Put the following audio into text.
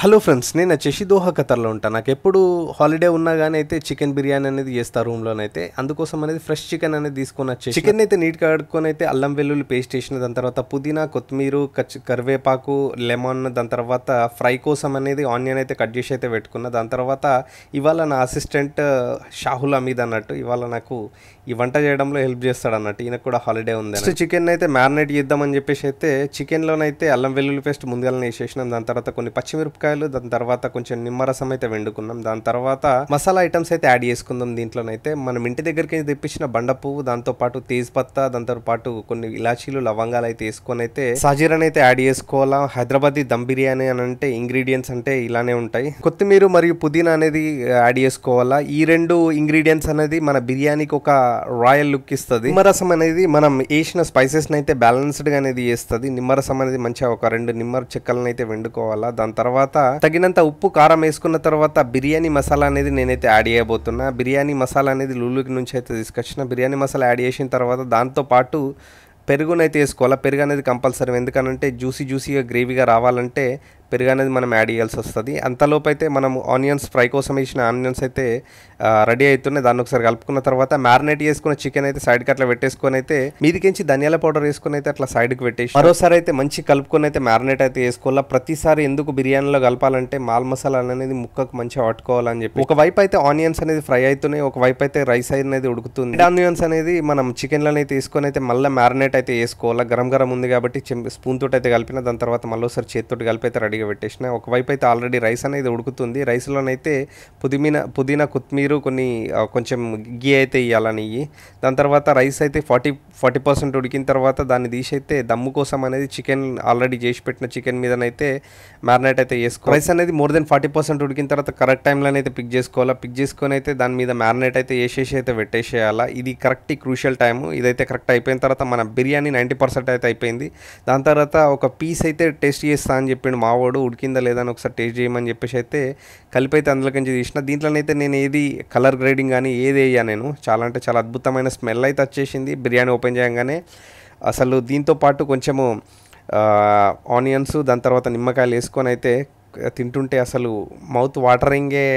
Hello friends, నేను వచ్చేసి Doha ఖతర్లో ఉంటాను. నాకు ఎప్పుడు హాలిడే ఉన్నా కానీ అయితే చికెన్ బిర్యానీ అనేది చేస్తా రూమ్లోనైతే. అందుకోసం అనేది ఫ్రెష్ చికెన్ అనేది తీసుకొని వచ్చేసి చికెన్ అయితే నీట్గా కడుక్కొని అయితే అల్లం వెల్లుల్లి పేస్ట్ వేసిన, దాని తర్వాత పుదీనా, కొత్తిమీర, కరివేపాకు, లెమన్, దాని తర్వాత ఫ్రై కోసం అనేది ఆనియన్ అయితే కట్ చేసి అయితే పెట్టుకున్నా. దాని తర్వాత ఇవాళ నా అసిస్టెంట్ షాహుల్ అమీద్ అన్నట్టు ఇవాళ నాకు ఈ వంట చేయడంలో హెల్ప్ చేస్తాడు అన్నట్టు. ఈయనకు కూడా హాలిడే ఉంది. ఫస్ట్ చికెన్ అయితే మ్యారినేట్ చేద్దామని చెప్పేసి అయితే చికెన్లోనైతే అల్లం వెల్లుల్లి పేస్ట్ ముందుగానే వేసేసినాం. దాని తర్వాత కొన్ని పచ్చిమిరపకాయలు, దాని తర్వాత కొంచెం నిమ్మరసం అయితే వండుకున్నాం. దాని తర్వాత మసాలా ఐటమ్స్ అయితే యాడ్ చేసుకుందాం. దీంట్లోనైతే మనం ఇంటి దగ్గరికి తెప్పించిన బండ పువ్వు, దాంతో పాటు తేజ్ పత్తా, దాంతో పాటు కొన్ని ఇలాచీలు, లవంగాలు అయితే వేసుకొని అయితే సాజీరాని అయితే యాడ్ చేసుకోవాలా. హైదరాబాదీ దమ్ బిర్యానీ అని అంటే ఇంగ్రీడియంట్స్ అంటే ఇలానే ఉంటాయి. కొత్తిమీర మరియు పుదీనా అనేది యాడ్ చేసుకోవాలా. ఈ రెండు ఇంగ్రీడియంట్స్ అనేది మన బిర్యానీకి ఒక రాయల్ లుక్ ఇస్తుంది. నిమ్మరసం అనేది మనం వేసిన స్పైసెస్ అయితే బ్యాలెన్స్డ్ గా అనేది చేస్తుంది. నిమ్మరసం అనేది మంచిగా ఒక 2 నిమ్మర చెక్కలను అయితే వండుకోవాలా. దాని తర్వాత తగినంత ఉప్పు, కారం వేసుకున్న తర్వాత బిర్యానీ మసాలా అనేది నేనైతే యాడ్ చేయబోతున్నా. బిర్యానీ మసాలా అనేది లూలుకి నుంచి అయితే తీసుకొచ్చిన. బిర్యానీ మసాలా యాడ్ చేసిన తర్వాత దాంతో పాటు పెరుగునైతే వేసుకోవాలా. పెరుగు అనేది కంపల్సరీ, ఎందుకనంటే జ్యూసీగా గ్రేవీగా రావాలంటే పెరుగు అనేది మనం యాడ్ చేయాల్సి వస్తుంది. అంతలోపు అయితే మనం ఆనియన్స్ ఫ్రై కోసం వేసిన ఆనియన్స్ అయితే రెడీ అవుతున్నాయి. దాన్ని ఒకసారి కలుపుకున్న తర్వాత మ్యారినేట్ చేసుకున్న చికెన్ అయితే సైడ్కి అట్లా పెట్టేసుకొని అయితే మీదికించి ధనియాల పౌడర్ వేసుకొని అయితే అట్లా సైడ్కి పెట్టేసి మరోసారి అయితే మంచి కలుపుకొని అయితే మ్యారినేట్ అయితే వేసుకోవాలా. ప్రతిసారి ఎందుకు బిర్యానీలో కలపాలంటే మాల్ మసాలా అనేది ముక్కకు మంచిగా పట్టుకోవాలని చెప్పి ఒకవైపు అయితే ఆనియన్స్ అనేది ఫ్రై అవుతున్నాయి, ఒకవైపు అయితే రైస్ అనేది ఉడుకుతుంది. ఆనియన్స్ అనేది మనం చికెన్లోనే అయితే తీసుకొని అయితే మళ్ళీ మ్యారినేట్ అయితే వేసుకోవాలా. గరం ఉంది కాబట్టి స్పూన్ తోటి అయితే కలిపిన. దాని తర్వాత మళ్ళీ ఒకసారి చేతితోటి కలిపి అయితే రెడీగా పెట్టేసిన. ఒకవైపు అయితే ఆల్రెడీ రైస్ అనేది ఉడుకుతుంది. రైస్లోనైతే పుదీనా, కొత్తిమీర, కొంచెం గీ అయితే ఇవ్వాలని. దాని తర్వాత రైస్ అయితే 40% ఉడికిన తర్వాత దాన్ని తీసి అయితే దమ్ము కోసం అనేది చికెన్ ఆల్రెడీ చేసి పెట్టిన చికెన్ మీదనైతే మ్యారినేట్ అయితే వేసుకోవాలి. రైస్ అనేది మోర్ దెన్ 40% ఉడికిన తర్వాత కరెక్ట్ టైంలోనైతే పిక్ చేసుకోవాలా. పిక్ చేసుకొని అయితే దాని మీద మ్యారినేట్ అయితే వేసేసి అయితే పెట్టేసేయాలా. ఇది కరెక్ట్ క్రూషియల్ టైము. ఇదైతే కరెక్ట్ అయిపోయిన తర్వాత మన బిర్యానీ 90% అయితే అయిపోయింది. దాని తర్వాత ఒక పీస్ అయితే టేస్ట్ చేస్తా అని చెప్పిండు మావాడు. ఉడికిందా లేదా అని ఒకసారి టేస్ట్ చేయమని చెప్పేసి అయితే కలిపి అయితే అందులోకించి తీసిన. దీంట్లోనైతే నేను ఏది కలర్ గ్రేడింగ్ కానీ ఏది వేయా నేను. చాలా అంటే చాలా అద్భుతమైన స్మెల్ అయితే వచ్చేసింది బిర్యానీ ఓపెన్ చేయగానే. అసలు దీంతో పాటు కొంచెము ఆనియన్స్, దాని తర్వాత నిమ్మకాయలు వేసుకొని అయితే తింటుంటే అసలు మౌత్ వాటరింగే